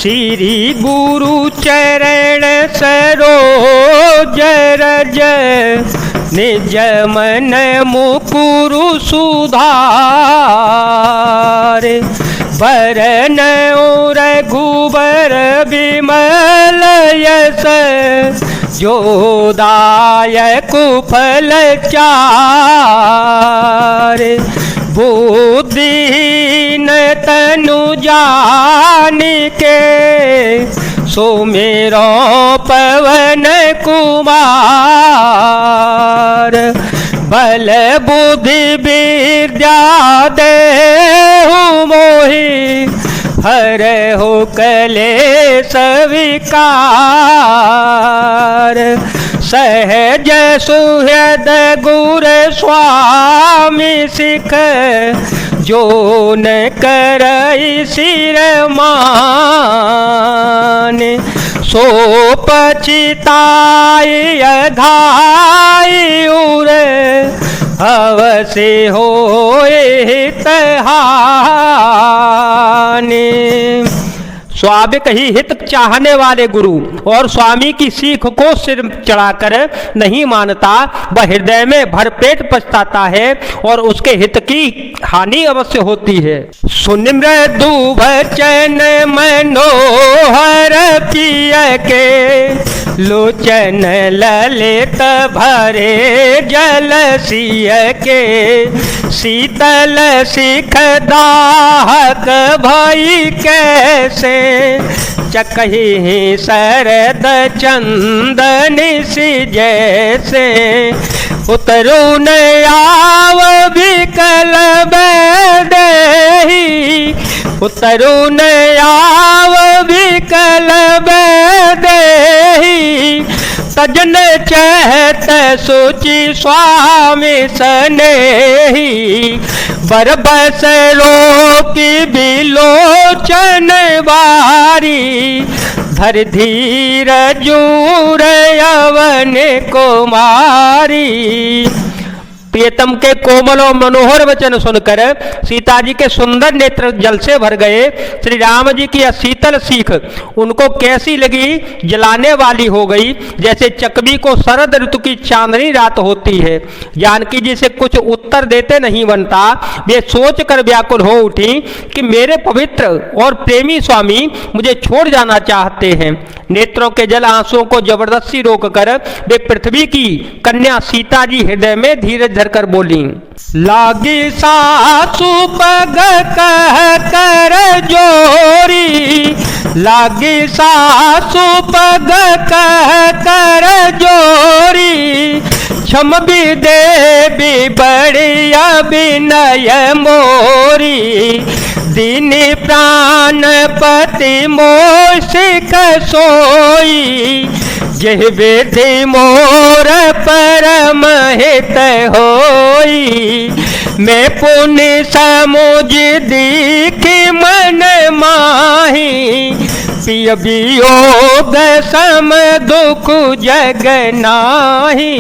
श्री गुरु चरण सरोज रज निज मन मुकुरु सुधार वरन रघुबर विमल यस जो दायक फल चार बुद्धिहीन तनु जानिके सुमिरो पवन कुमार बल बुद्धि विद्या देहु मोहि हरहु कलेश विकार सहज सुहृद गुर स्वामी सिख जो न करई सिर मान सो पछिताई अघाई उर अवश्य होए हितहानि। स्वाभाविक ही हित चाहने वाले गुरु और स्वामी की सीख को सिर चढ़ाकर नहीं मानता, वह हृदय में भरपेट पछताता है और उसके हित की हानि अवश्य होती है। सुनिमृदु वचन मनोहर पिय के लोचन ललित भरे जल सिय के शीतल सिख दाहक भई कैसे चकही शरद चंदन सी जैसे उतरू न आव विकल बैदेही उतरू न आव विकल बैदेही सजन चहत सुचि स्वामी सनेही बरबस रोकी बिलोचन बारी धर धीर जूर यवन कुमारी। प्रियतम के कोमल और मनोहर वचन सुनकर सीता जी के सुंदर नेत्र जल से भर गए। श्री राम जी की शीतल सीख उनको कैसी लगी, जलाने वाली हो गई, जैसे चकवी को शरद ऋतु की चांदनी रात होती है। जानकी जी से कुछ उत्तर देते नहीं बनता, वे सोच कर व्याकुल हो उठी कि मेरे पवित्र और प्रेमी स्वामी मुझे छोड़ जाना चाहते हैं। नेत्रों के जल आंसुओं को जबरदस्ती रोककर वे पृथ्वी की कन्या सीता जी हृदय में धीरज धरकर बोली। लागी सासु पग कह कर जोरी लागी सासु पग कह कर जोरी क्षम भी देवी बड़िया विनय मोरी दीनी प्राणपति मोशिक सोई जह विधि मोर परम हित होई मैं पुण्य समुझ दीखी मन माही पिय वियोग सम दुख जग नाही।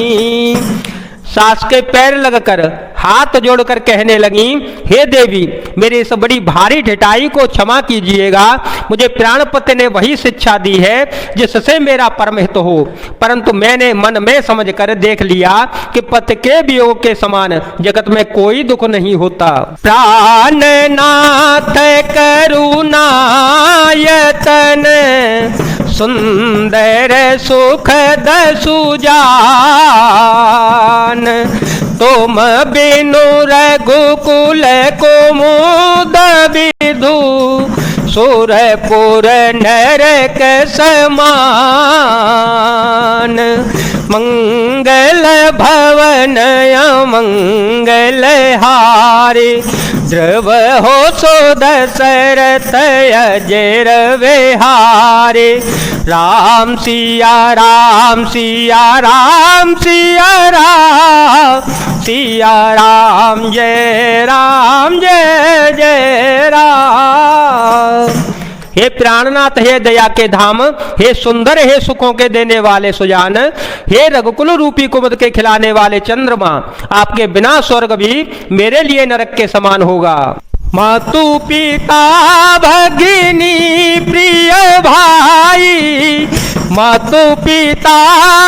सास के पैर लगकर हाथ जोड़कर कहने लगी, हे देवी मेरी इस बड़ी भारी ढिठाई को क्षमा कीजिएगा। मुझे प्राणपति ने वही शिक्षा दी है जिससे मेरा परम हित हो, परंतु मैंने मन में समझकर देख लिया कि पति के वियोग के समान जगत में कोई दुख नहीं होता। प्राणनाथ करुणायतन सुंदर सुखद सुजान तुम बिनु रघुकुल कुमुद विदु सुरपुर नरक समान मंगल भवन मंगल हारी ध्रुव हो सो दशरथ अजर विहारी राम सिया राम सिया राम सिया राम सिया राम जय जय राम। हे प्राणनाथ, हे दया के धाम, हे सुंदर, हे सुखों के देने वाले सुजान, हे रघुकुल रूपी कुमुद के खिलाने वाले चंद्रमा, आपके बिना स्वर्ग भी मेरे लिए नरक के समान होगा। मातु पिता भगिनी प्रिय मातु पिता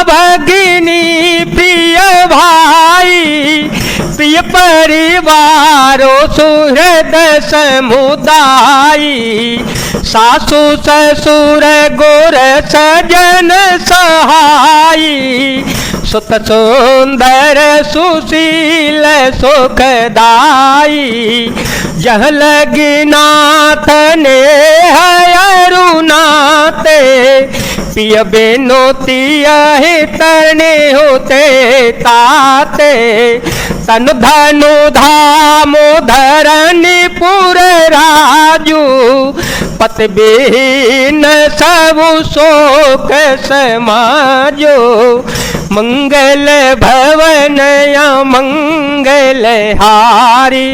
भगिनी प्रिय भाई, प्रिय परिवारों सुहृद समुदाय, सासु ससुर गुर सजन सहाई, सुत सुंदर सुशील सुखदाई, जह लगी नाथ ने अरुनाते, पिय बेनोतिया तने होते ताते, तनु धनु धामो धरनी पुर राजू, पति बिन सब शोक समाजो, मंगल भवन या मंगल हारी,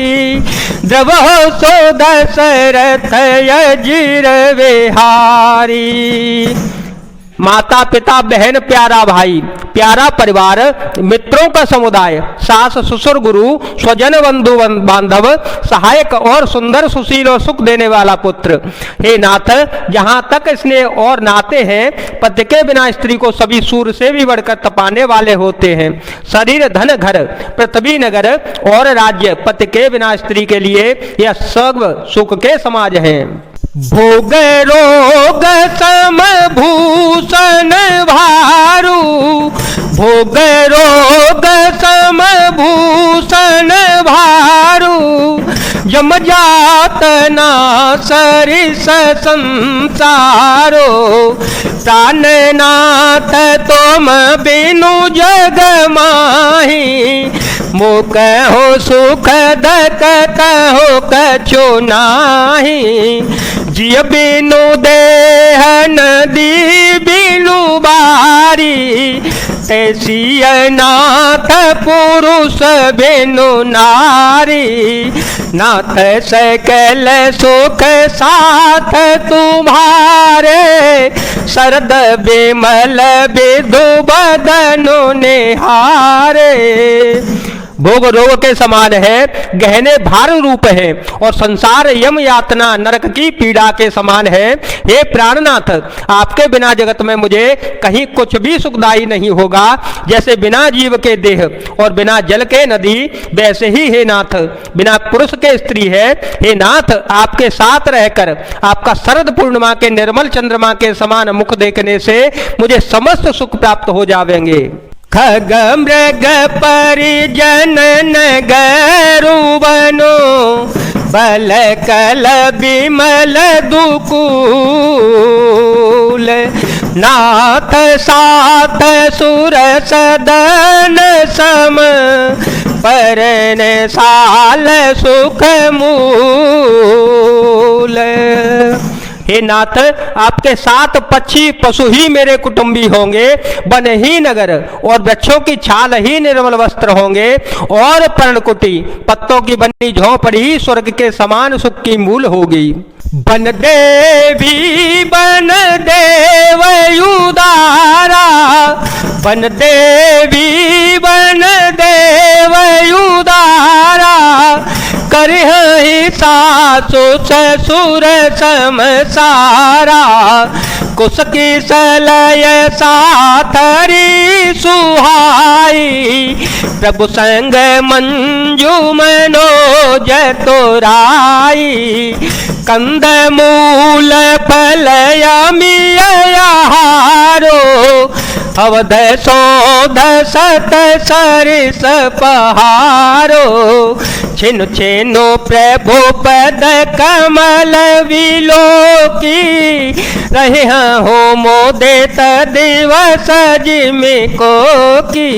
द्रवो सो दशरथ यजिर विहारी। माता पिता बहन प्यारा भाई, प्यारा परिवार, मित्रों का समुदाय, सास ससुर गुरु स्वजन बंधु बांधव, सहायक और सुंदर सुशील और सुख देने वाला पुत्र। हे नाथ, जहाँ तक स्नेह और नाते हैं, पति के बिना स्त्री को सभी सूर्य से भी बढ़कर तपाने वाले होते हैं। शरीर धन घर पृथ्वी नगर और राज्य पति के बिना स्त्री के लिए यह सर्व सुख के समाज हैं। भोग रोग सम भूषण भारू, भोग रोग सम भूषण भारू, जम जात ना सरिस संसारो, प्राणनाथ तुम बिनु जग माही, मोक हो सुख दकत हो कछु नाही, जिय बिनु देह नदी बिनु बारी, तैसी नाथ पुरुष बिनु नारी, नाथ सकल सुख साथ तुम्हारे, शरद बिमल विधु बदनु निहारे। भोग रोग के समान है, गहने भार रूप है, और संसार यम यातना नरक की पीड़ा के समान है। हे प्राणनाथ, आपके बिना जगत में मुझे कहीं कुछ भी सुखदायी नहीं होगा। जैसे बिना जीव के देह और बिना जल के नदी, वैसे ही हे नाथ बिना पुरुष के स्त्री है। हे नाथ, आपके साथ रहकर आपका शरद पूर्णिमा के निर्मल चंद्रमा के समान मुख देखने से मुझे समस्त सुख प्राप्त हो जाएंगे। खग मृग परिजन नगरु बनो, बल कल बिमल दुकूल, नाथ साथ सुर सदन सम, परन साल सुख मूल। हे नाथ, आपके साथ पक्षी पशु ही मेरे कुटुंबी होंगे, वन ही नगर और वृक्षों की छाल ही निर्मल वस्त्र होंगे, और पर्णकुटी पत्तों की बनी झोंपड़ी स्वर्ग के समान सुख की मूल होगी। बन देवी बन देव उदारा, बन देवी बन देव उदारा, करहि सासु ससुर समसारा, कुसकी सलय साथरी सुहाई, प्रभु संग मंजू मनोज तोराई, कंद मूल फल अमियाहारो, अवध शोध सत सरिस पहारो, छिनु छिनु प्रभु पद कमल विलोकी, रहे हो मोदेत दिवस जिमिको की।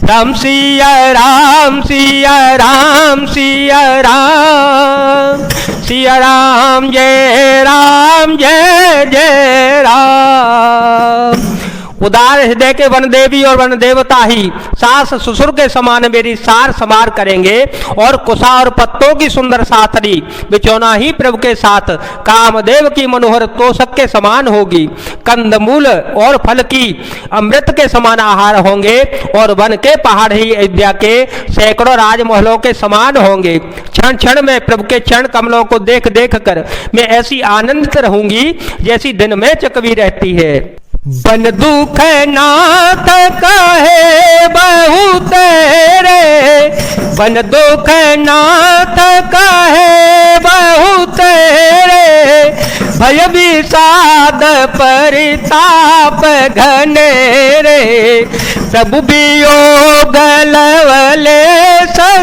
राम सिया राम सिया राम सिया राम, सिया राम जय जय राम। उदार हृदय के वन देवी और वन देवता ही सास ससुर के समान मेरी सार समार करेंगे, और कुशा और पत्तों की सुंदर साथरी बिछौना ही प्रभु के साथ कामदेव की मनोहर तोषक के समान होगी। कंदमूल और फल की अमृत के समान आहार होंगे, और वन के पहाड़ ही अयोध्या के सैकड़ों राजमहलों के समान होंगे। क्षण क्षण में प्रभु के चरण कमलों को देख देख कर मैं ऐसी आनंदित रहूंगी जैसी दिन में चकवी रहती है। बन दुख नाथ कहे बहुत रे, बन दुख नाथ कहे बहुत रे, भय विषाद परिताप घने रे, प्रभु वियोग लवले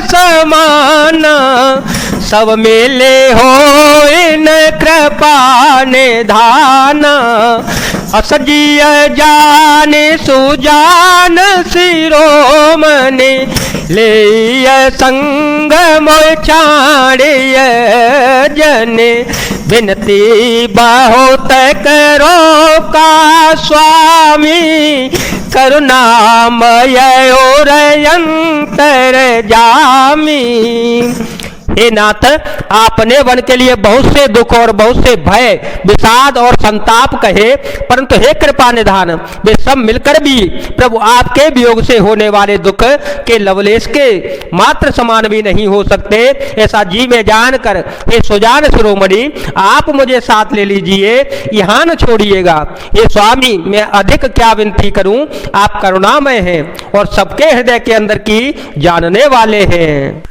समान, सब मिले हो इन कृपा निधान, असजिय जान सुजान शिरोमणि, ले संग मोय छाड़िय जन, विनती बहुत करो का स्वामी, करुणामय और अंतर जामी। हे नाथ, आपने वन के लिए बहुत से दुख और बहुत से भय विषाद और संताप कहे, परंतु हे कृपा निधान, वे सब मिलकर भी प्रभु आपके वियोग से होने वाले दुख के लवलेश के मात्र समान भी नहीं हो सकते। ऐसा जी में जानकर हे सुजान शिरोमणि, आप मुझे साथ ले लीजिए, यहाँ न छोड़िएगा। हे स्वामी, मैं अधिक क्या विनती करूं, आप करुणामय हैं और सबके हृदय के अंदर की जानने वाले हैं।